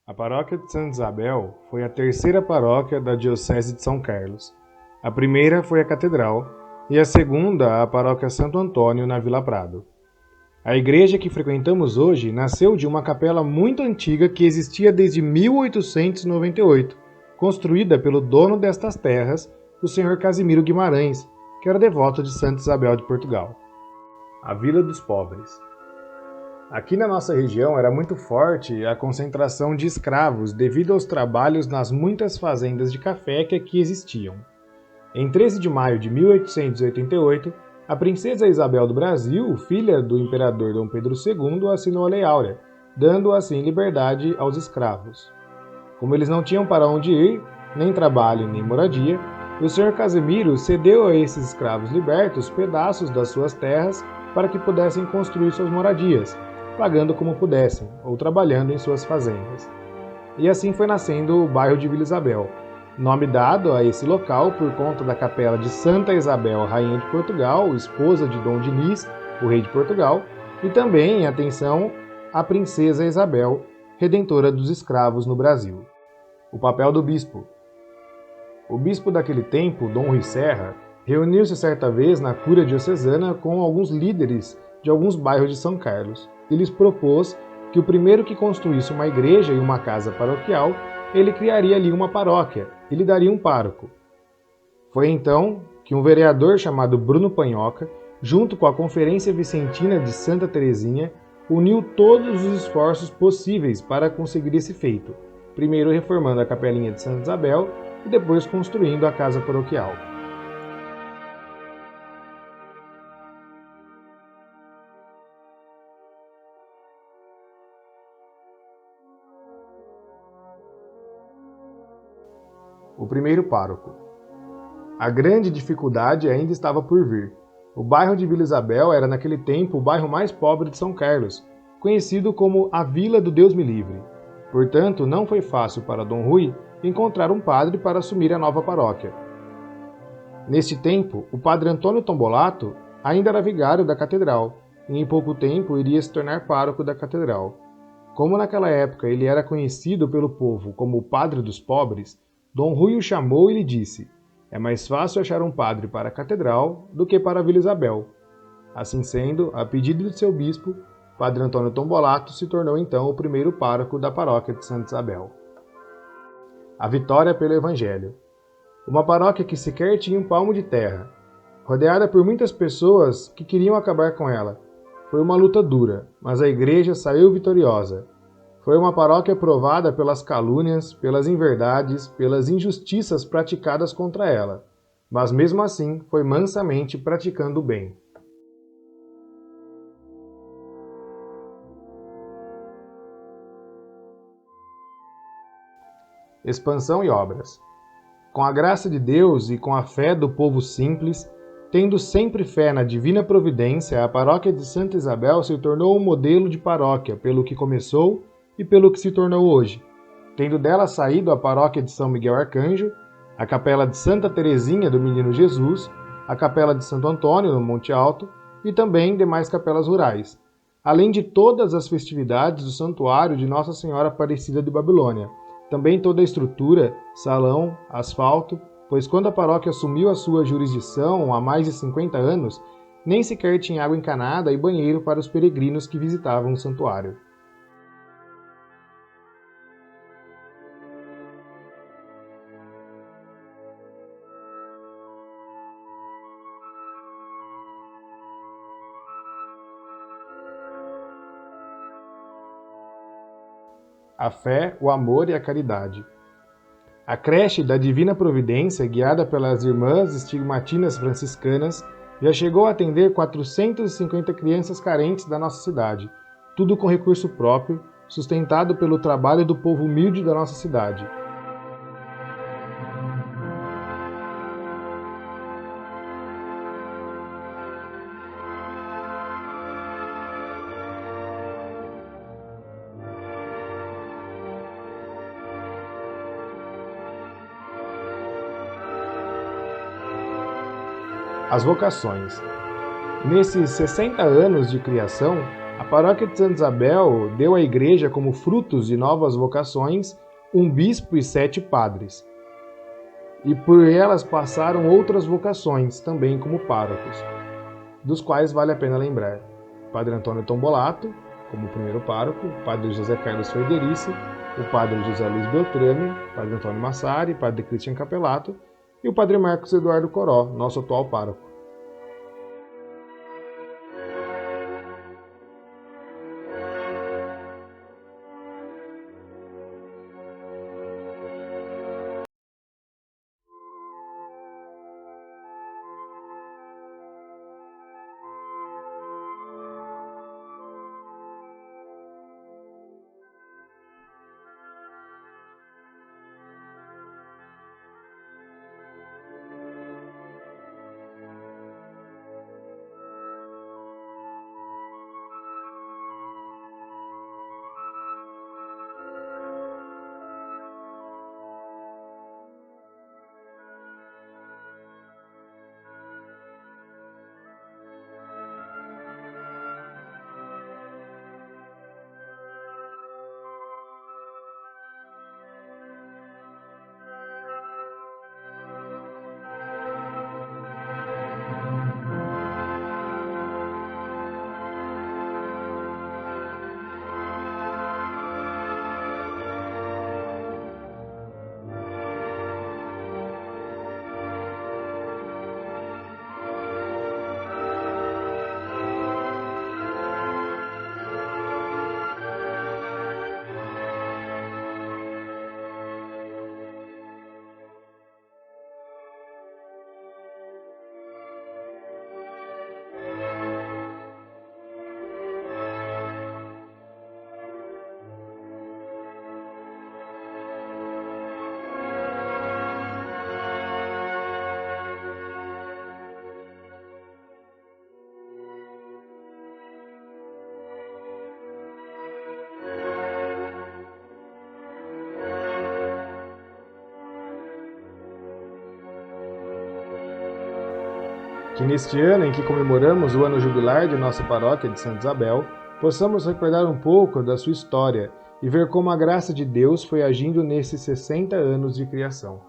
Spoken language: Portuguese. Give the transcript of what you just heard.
A paróquia de Santa Isabel foi a terceira paróquia da Diocese de São Carlos. A primeira foi a Catedral e a segunda a paróquia Santo Antônio, na Vila Prado. A igreja que frequentamos hoje nasceu de uma capela muito antiga que existia desde 1898, construída pelo dono destas terras, o Sr. Casimiro Guimarães, que era devoto de Santa Isabel de Portugal. A Vila dos Pobres. Aqui na nossa região era muito forte a concentração de escravos devido aos trabalhos nas muitas fazendas de café que aqui existiam. Em 13 de maio de 1888, a princesa Isabel do Brasil, filha do imperador Dom Pedro II, assinou a Lei Áurea, dando assim liberdade aos escravos. Como eles não tinham para onde ir, nem trabalho nem moradia, o Sr. Casimiro cedeu a esses escravos libertos pedaços das suas terras para que pudessem construir suas moradias, pagando como pudessem, ou trabalhando em suas fazendas. E assim foi nascendo o bairro de Vila Isabel, nome dado a esse local por conta da capela de Santa Isabel, Rainha de Portugal, esposa de Dom Dinis, o rei de Portugal, e também, atenção, a princesa Isabel, redentora dos escravos no Brasil. O papel do bispo. O bispo daquele tempo, Dom Rui Serra, reuniu-se certa vez na cúria diocesana com alguns líderes de alguns bairros de São Carlos e lhes propôs que o primeiro que construísse uma igreja e uma casa paroquial, ele criaria ali uma paróquia e lhe daria um pároco. Foi então que um vereador chamado Bruno Panhoca, junto com a Conferência Vicentina de Santa Teresinha, uniu todos os esforços possíveis para conseguir esse feito, primeiro reformando a capelinha de Santa Isabel e depois construindo a casa paroquial. O primeiro pároco. A grande dificuldade ainda estava por vir. O bairro de Vila Isabel era naquele tempo o bairro mais pobre de São Carlos, conhecido como a Vila do Deus me livre. Portanto, não foi fácil para Dom Rui encontrar um padre para assumir a nova paróquia. Neste tempo, o padre Antônio Tombolato ainda era vigário da catedral e em pouco tempo iria se tornar pároco da catedral. Como naquela época ele era conhecido pelo povo como o padre dos pobres, Dom Rui o chamou e lhe disse: é mais fácil achar um padre para a catedral do que para a Vila Isabel. Assim sendo, a pedido de seu bispo, Padre Antônio Tombolato se tornou então o primeiro pároco da paróquia de Santa Isabel. A vitória pelo Evangelho. Uma paróquia que sequer tinha um palmo de terra, rodeada por muitas pessoas que queriam acabar com ela. Foi uma luta dura, mas a igreja saiu vitoriosa. Foi uma paróquia provada pelas calúnias, pelas inverdades, pelas injustiças praticadas contra ela, mas mesmo assim foi mansamente praticando o bem. Expansão e obras. Com a graça de Deus e com a fé do povo simples, tendo sempre fé na divina providência, a paróquia de Santa Isabel se tornou um modelo de paróquia pelo que começou e pelo que se tornou hoje, tendo dela saído a paróquia de São Miguel Arcanjo, a capela de Santa Teresinha do Menino Jesus, a capela de Santo Antônio no Monte Alto e também demais capelas rurais, além de todas as festividades do santuário de Nossa Senhora Aparecida de Babilônia, também toda a estrutura, salão, asfalto, pois quando a paróquia assumiu a sua jurisdição há mais de 50 anos, nem sequer tinha água encanada e banheiro para os peregrinos que visitavam o santuário. A fé, o amor e a caridade. A creche da Divina Providência, guiada pelas irmãs estigmatinas franciscanas, já chegou a atender 450 crianças carentes da nossa cidade, tudo com recurso próprio, sustentado pelo trabalho do povo humilde da nossa cidade. As vocações. Nesses 60 anos de criação, a paróquia de Santa Isabel deu à igreja como frutos de novas vocações um bispo e 7 padres. E por elas passaram outras vocações, também como párocos, dos quais vale a pena lembrar: Padre Antônio Tombolato, como primeiro pároco, o Padre José Carlos Frederici, o Padre José Luiz Beltrame, Padre Antônio Massari, Padre Cristian Capelato e o Padre Marcos Eduardo Coró, nosso atual pároco. Que neste ano em que comemoramos o ano jubilar de nossa paróquia de Santa Isabel, possamos recordar um pouco da sua história e ver como a graça de Deus foi agindo nesses 60 anos de criação.